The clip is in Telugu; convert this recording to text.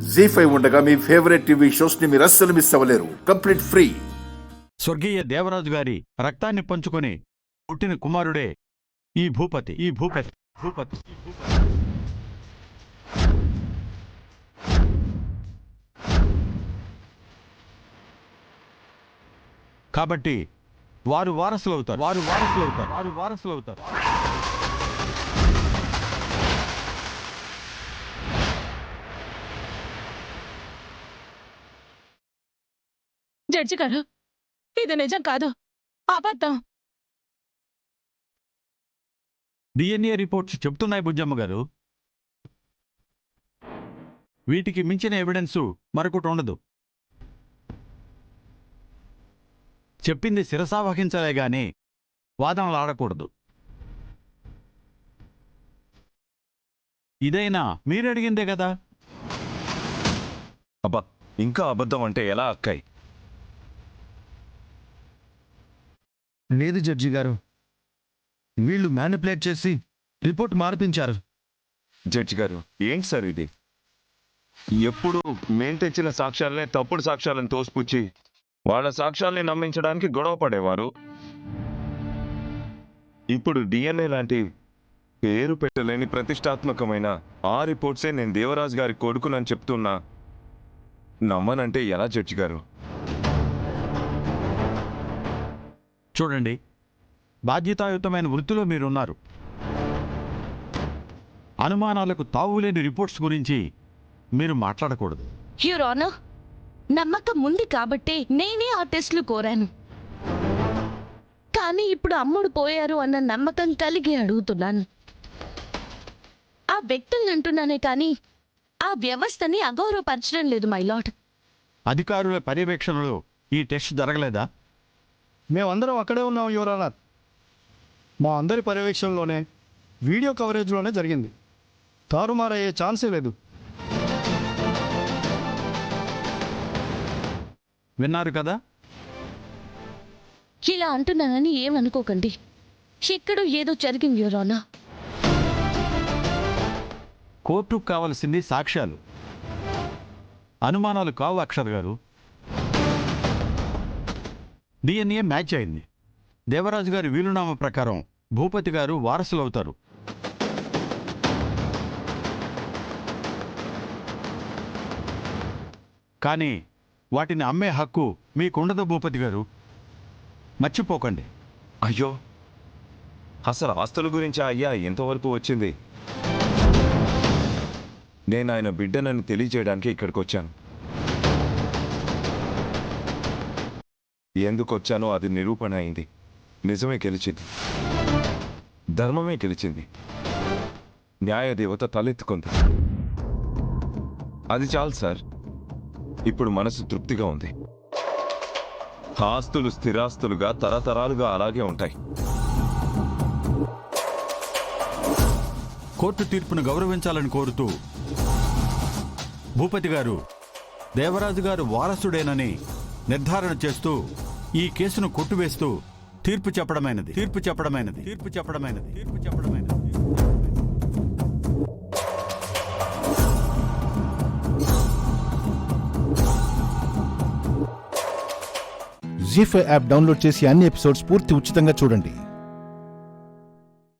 జీ5 ఉండగా మీ ఫేవరెట్ టీవీ షోస్ ని మీరు అస్సలు మిస్ అవ్వలేరు. Complete free. స్వర్గీయ దేవరాజు గారి రక్తాన్ని పంచుకొని పుట్టిన కుమారుడే ఈ భూపతి. కాబట్టి వారు వారసులవుతారు. జడ్జి గారు, ఇది నిజం కాదు, అబద్ధం. డిఎన్ఏ రిపోర్ట్స్ చెప్తున్నాయి బుజ్జమ్మ గారు. వీటికి మించిన ఎవిడెన్సు మరొకటి ఉండదు. చెప్పింది శిరసా వహించలే గాని వాదనలు ఆడకూడదు. ఇదైనా మీరడిగిందే కదా. అబ్బా, ఇంకా అబద్ధం అంటే ఎలా అక్కాయి? లేదు జడ్జి గారు, వీళ్ళు మ్యానిపులేట్ చేసి రిపోర్ట్ మార్పించారు. జడ్జి గారు, ఏంటి సార్ ఇది? ఎప్పుడు మేం తెచ్చిన సాక్ష్యాలనే తప్పుడు సాక్ష్యాలను తోసిపుచ్చి వాళ్ళ సాక్ష్యాల్ని నమ్మించడానికి గొడవ పడేవారు. ఇప్పుడు డిఎన్ఏ లాంటి పేరు పెట్టలేని ప్రతిష్టాత్మకమైన ఆ రిపోర్ట్సే నేను దేవరాజు గారి కొడుకునని చెప్తున్నా నమ్మనంటే ఎలా జడ్జి గారు? చూడండి, బాధ్యతాయుతమైన వృత్తిలో మీరున్నారు. అనుమానాలకు తావులేని రిపోర్ట్స్ గురించి మీరు మాట్లాడకూడదు. యువర్ ఆనర్, నమ్మకం ఉంది కాబట్టే నేనే ఆ టెస్టులు కోరాను. కానీ ఇప్పుడు అమ్ముడు పోయారు అన్న నమ్మకం కలిగి అడుగుతున్నాను. ఆ వ్యక్తుల్ని అంటున్నానే కానీ ఆ వ్యవస్థని అగౌరవపరచడం లేదు మై లార్డ్. అధికారుల పర్యవేక్షణలో ఈ టెస్ట్ జరగలేదా? మేమందరం అక్కడే ఉన్నాం యువర్ ఆనర్. మా అందరి పర్యవేక్షణలోనే, వీడియో కవరేజ్లోనే జరిగింది. తారుమారయ్యే ఛాన్సే లేదు. విన్నారు కదా. ఇలా అంటున్నానని ఏమనుకోకండి. ఎక్కడో ఏదో జరిగింది యువర్ ఆనర్. కోర్టుకు కావలసింది సాక్ష్యాలు, అనుమానాలు కావు అక్షర్ గారు. డిఎన్ఏ మ్యాచ్ అయింది. దేవరాజు గారి వీలునామా ప్రకారం భూపతి గారు వారసులవుతారు. కానీ వాటిని అమ్మే హక్కు మీకుండదు భూపతి గారు, మర్చిపోకండి. అయ్యో, అసలు ఆస్తుల గురించి అయ్యా ఎంతవరకు వచ్చింది? నేను ఆయన బిడ్డనని తెలియజేయడానికి ఇక్కడికి వచ్చాను. ఎందుకు వచ్చానో అది నిరూపణ అయింది. నిజమే గెలిచింది, ధర్మమే గెలిచింది, న్యాయదేవత తలెత్తుకుంది. అది చాలు సార్. ఇప్పుడు మనసు తృప్తిగా ఉంది. ఆస్తులు స్థిరాస్తులుగా తరతరాలుగా అలాగే ఉంటాయి. కోర్టు తీర్పును గౌరవించాలని కోరుతూ భూపతి గారు దేవరాజు గారు వారసుడేనని నిర్ధారణ చేస్తూ ఈ కేసును కొట్టువేస్తూ తీర్పు చెప్పడమైనది. జీ5 యాప్ డౌన్లోడ్ చేసి అన్ని ఎపిసోడ్స్ పూర్తి ఉచితంగా చూడండి.